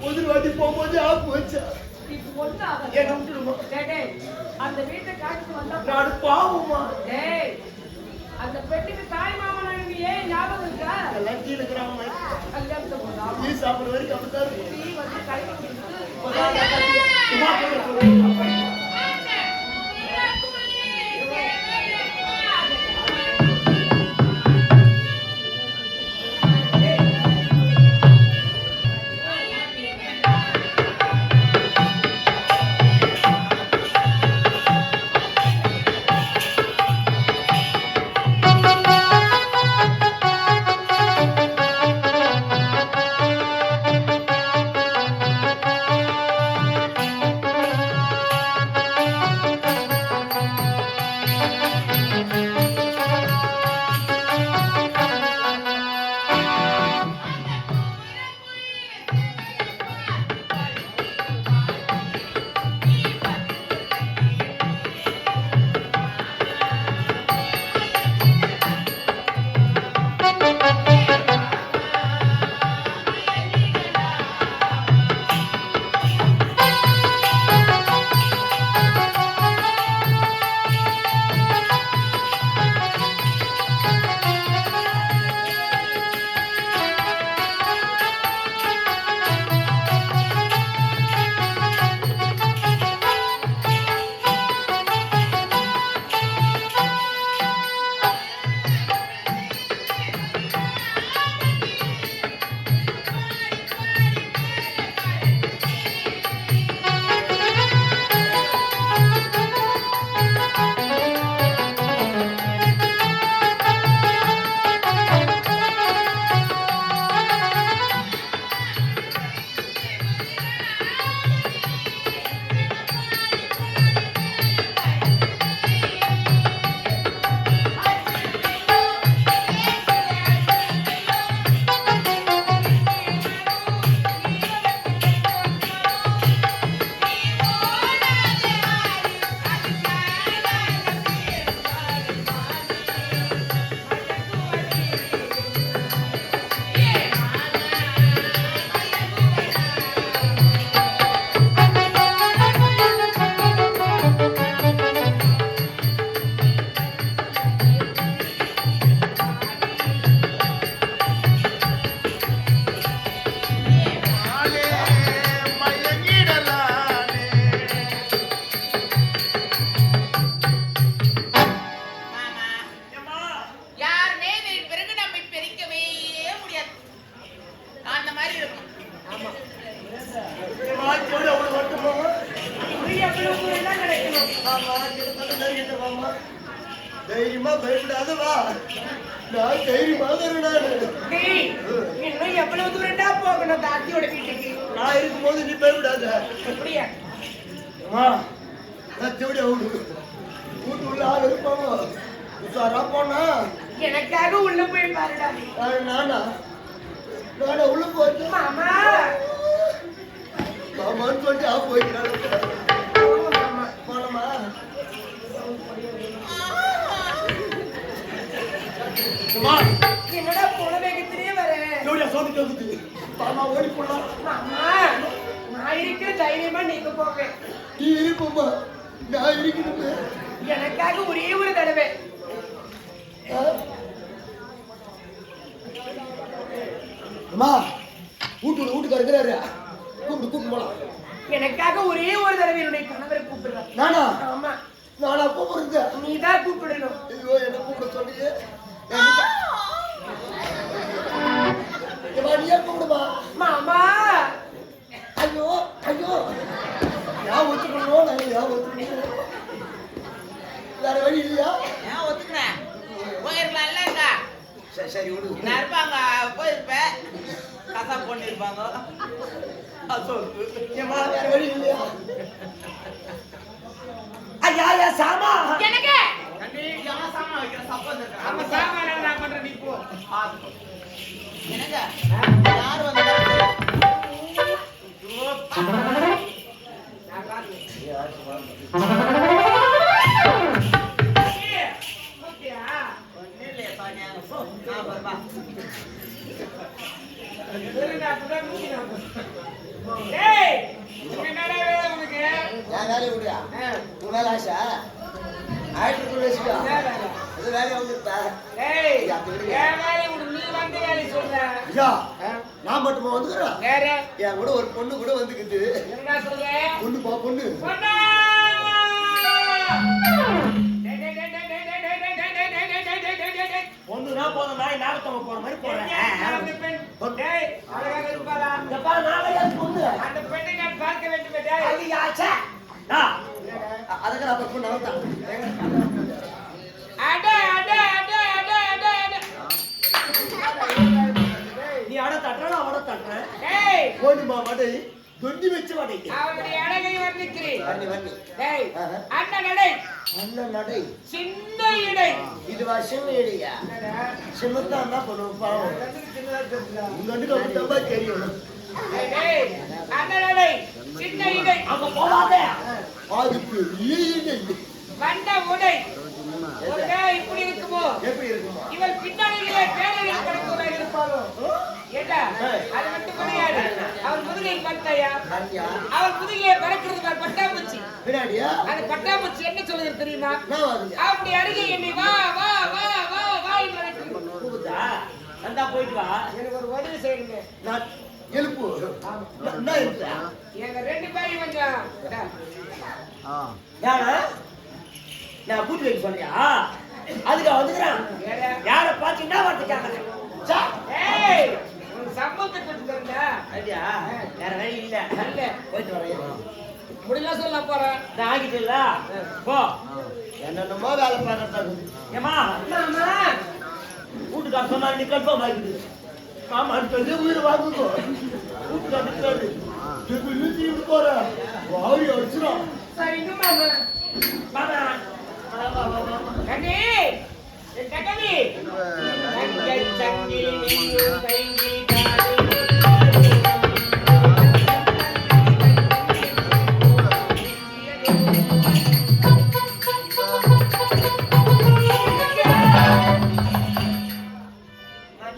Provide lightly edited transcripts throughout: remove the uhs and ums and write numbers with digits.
ஒரு வாட்டி போகும்போது ஆப்பு வச்சா என்ன விட்டுடுமா அந்த வீட்டை காட்டுக்கு வந்தா நான் பாவமா அந்த பெண்ணுக்கு தாய் மாமனா ஏன் ஞாபகம் இருக்கா எல்லாம் கீழே இருக்கிறாங்க கல்யாணத்தை போதா நீ சாப்பிடுற வரைக்கும் அப்படித்தான் நீ வந்து கல்வி தைரியமா பயப்படாத வா நான் தைரியமா இன்னும் எவ்வளவு தூரம்டா போகணும் தாத்தியோட வீட்டுக்கு நான் இருக்கும்போது நீ பயப்படாத அப்படியா எப்படி அவடு வீட்டு உள்ள ஆள் இருப்பாங்க உசாரா போனா எனக்காக உள்ள போய் பாருடா நானா உள்ள போச்சு மாமா மாமான்னு சொல்லிட்டு போயிட்டாங்க போனமா என்னடா போன வேகத்திலேயே வரேன் சோதிட்டு வந்து மாமா ஓடி போடலாம் மாமா நான் இருக்கிற தைரியமா நீங்க போங்க நீ இருப்போமா நான் இருக்கணும் எனக்காக ஒரே ஒரு தடவை அம்மா வீட்டுக்கு இருக்கிறாரு கூப்பிட்டு போலாம் எனக்காக ஒரே ஒரு தடவை என்னுடைய கணவரை கூப்பிடுறேன் நானா ஆமா நானா கூப்பிடுறது நீதான் கூப்பிடணும் ஐயோ என்ன கூப்பிட சொல்லியே நீயே கூப்பிடுமா மாமா ஐயோ ஐயோ நான் ஒத்துக்கணும் நான் ஏன் ஒத்துக்கணும் வேற வழி இல்லையா ஏன் ஒத்துக்கிறேன் போயிருக்கலாம்ல இருக்கா சரி விடு நான் இருப்பாங்க போயிருப்பேன் கசா பொண்ணு இருப்பாங்க வேற வழி இல்லையா ஐயா சாமா எனக்கு சாமா வைக்கிற சப்போஸ் நம்ம சாமான நான் பண்றேன் நீ போ என்னங்க யார் வந்தா டேய் என்னடா வேலை உனக்கு? என் வேலையை விடுயா உன் வேலை ஆசா ஆயிரத்துக்குள்ள வச்சுக்கோ அது வேலையை வந்துருப்பா டேய் என் வேலையை விடு, நீ வந்து வேலையை சொல்ற. ஐயா நான் மட்டுமா வந்துக்கிறேன் வேற என் கூட ஒரு பொண்ணு கூட வந்துக்குது என்ன சொல்ற? பொண்ணுப்பா பொண்ணு பொண்ணா! பொண்ணுனா போதும் நாய் நாகத்தவங்க போற மாதிரி அந்த பெண், டேய், அழகாக இருப்பாளா? பொண்ணு அந்த பெண்ணை நான் பார்க்க வேண்டுமே, டேய். அதுக்கு நான் பொண்ணு அவதான் அட, அட, அட, அட, அட, அட. நீ அட தட்டுறா அவட தட்டுறேன் டேய், போடுமா வடை தொண்டி வச்சு வடைக்கு அவனுடைய அழகை வர்ணிக்கிறேன். வண்ணி வண்ணி டேய், அண்ணன் நடை, அண்ணன் நடை சின்ன இடை. இது வருஷம் ஏடியா சின்னத்தான் தான் பண்ணுவோம் பாவம் உங்க ரெண்டு கம்பா தெரியும் டேய், டேய், அண்ணன் நடை, சின்ன இடை. அங்க போகாதே அது பெரிய இடை. வண்ண உடை. ஒரு வேளை இப்படி இருக்குமோ? எப்படி இருக்குமா இவள் பின்னணியிலே பேரழிவு படைத்தவளாக இருப்பாளோ? ஏண்டா, அது மட்டும் கிடையாது. அவள் முதுகில் பார்த்தாயா? ஐயா அவள் முதுகிலே பறக்கிறது பார் பட்டாம்பூச்சி. பின்னாடியா அந்த பட்டாம்பூச்சி என்ன சொல்லுது தெரியுமா? நான் வாங்க அப்படி அருகே என்னை வா வா வா வா வா என்று அழைக்கிறது. கூப்பிட்டா வந்தா போயிட்டு வா எனக்கு ஒரு உதவி செய்யுங்க. நான் எழுப்பு நான் எழுப்புறா எங்க ரெண்டு பேரையும் கொஞ்சம் டா. யாரா நான் கூட்டி வைக்க சொன்னியா அதுக்கு வந்துக்கிறான் வேற? யார பாத்தீங்கன்னா வந்துட்டாங்க ஏய், உனக்கு சம்பளத்தை கொடுத்து தரேன்டா. ஐயா வேற வழி இல்ல இல்ல. போயிட்டு வரேன் முடியல சொல்ல போறேன். நான் ஆகிட்டு போ என்னென்னமோ வேலை பார்க்கறது ஏமா மாமா, வீட்டுக்கார சொன்னா நீ கன்ஃபார்ம் ஆகிடுது மாமா சொல்லி உயிர் வாங்குக்கோ வீட்டுக்கார இருக்காரு இப்ப இழுத்து போற வாரி அடிச்சிடும் சரிங்க மாமா. மாமா கண்ணி, என் கண்ணி. தங்கை சங்கிலி நீயும் கைங்கி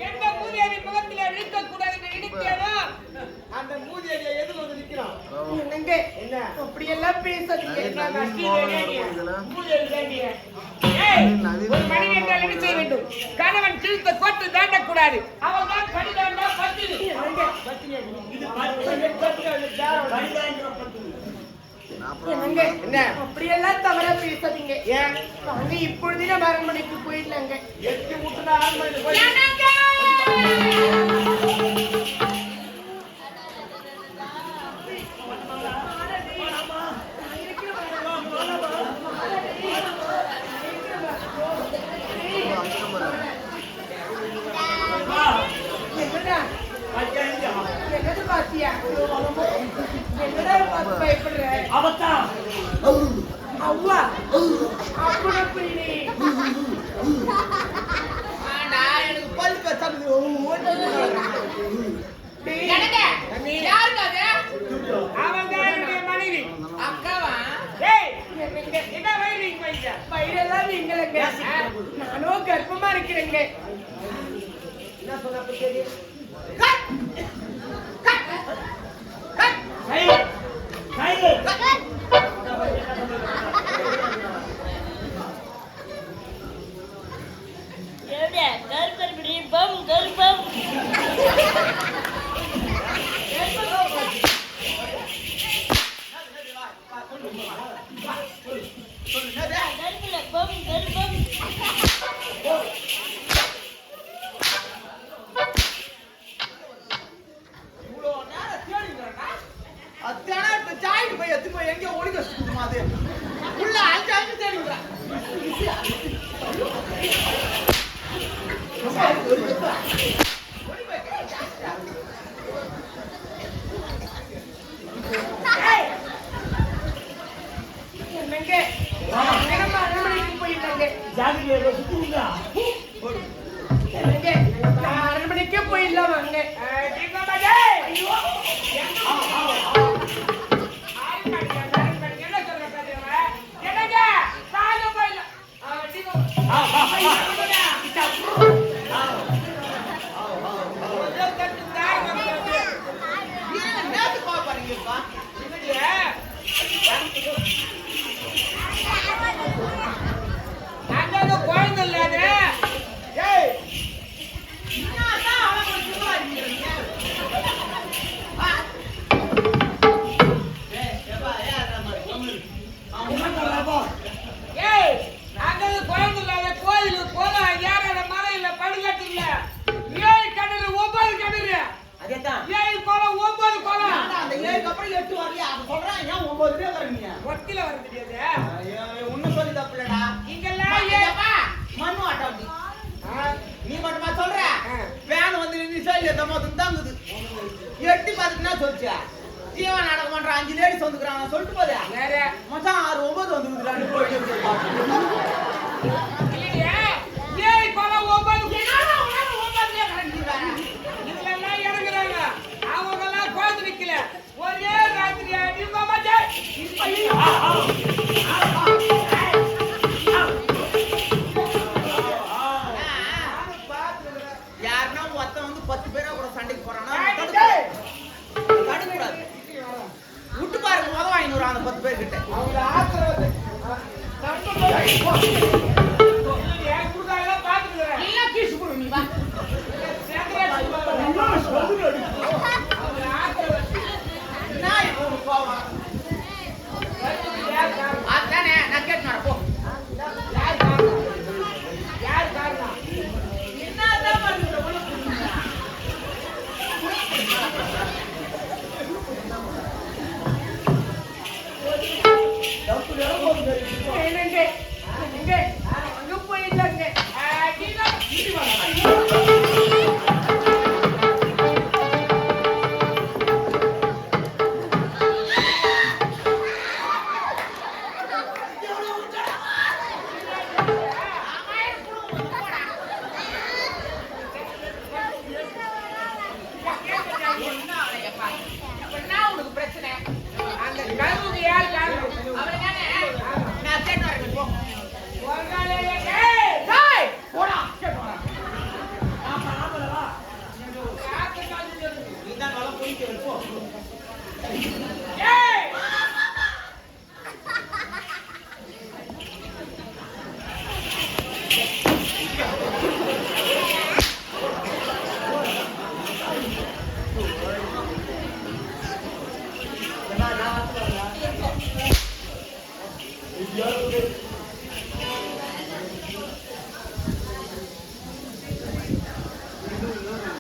எந்த மூதியடி முகத்திலே நிற்கக்கூடாது என்று நினைக்கிறேனோ அந்த மூதியடியை எதில் வந்து நிற்கிறான். என்னங்க என்ன அப்படியெல்லாம் பேசாதீங்க. நான் மூதியடி வேண்டிய. ஏய், ஒரு மனிதன் என்றால் என்ன செய்ய வேண்டும்? கணவன் கிழித்த கோட்டு தாண்டக்கூடாது. அவன் தான் கடிதாண்டா பத்தினி. இது என்னங்க என்ன அப்படியெல்லாம் தவறா பேசாதீங்க. ஏன் நாங்க இப்பொழுதே அரண்மனைக்கு போயிடலாங்க. எட்டு முட்டுனா அரண்மனைக்கு போய் என்னது பாத்தியா? என்னடா பார்த்து பயப்படுற? அவத்தான் அவ்வா அப்படி எனக்கு பல் பேசாம அவன் தான் என்னுடைய மனைவி. அக்காவா? ஏய், என்ன வயிறு நீங்க வைங்க? வயிறெல்லாம் நீங்களங்க. நானும் கர்ப்பமா இருக்கிறேங்க. என்ன சொன்ன தெரியும்? கர்ப்பம் எங்க ஒளிக்க சுத்தமா அது உள்ள அஞ்சு அஞ்சு தேடிங்கிறா அரண்மனைக்கே போயிடலாம் வாங்க. ஒண்ணுதாங்குது. எட்டி பார்த்துட்டுனா சொல்லிச்சா இவன் நாடகம் பண்ற 5 லேடிஸ் வந்துக்கிறான் சொல்லிட்டு போதே வேற மச்சான் 6 9 வந்துக்கிறான்னு போயிட்டு இல்லையா ஏய் இப்ப 9 என்னடா உனக்கு 9 கரெக்ட் இதுல எல்லாம் இறங்குறாங்க அவங்க எல்லாம் கோத்து நிக்கல ஒரே ராத்திரி அடி மாமாடே யாருன்னா ஒருத்தன் வந்து 10 பேரா கூட சண்டைக்கு போறானா தடுக்கூடாது விட்டு பாருங்க முத வாங்கினு அந்த 10 பேர் கிட்ட அவங்க ஆக்குறது ஏன் குடுதால பாத்துக்கறேன் இல்ல கீஸ் குடு நீ வா அவங்க ஆக்குறது நான் இப்போ போவா அதானே நான் கேட்டு வரேன் போ யார் காரணம் என்னதான் பண்ணுற என்னங்க அங்க போயிடலாங்க உனக்கு பிரச்சனை அந்த கருவுக்கு யார் காரணம் நான் கேட்டு வரேன் போ ஒரு நாள் ஏய் போடா கேட்டு நீதான் நல்லா போயிட்டு போ ஏய் நான்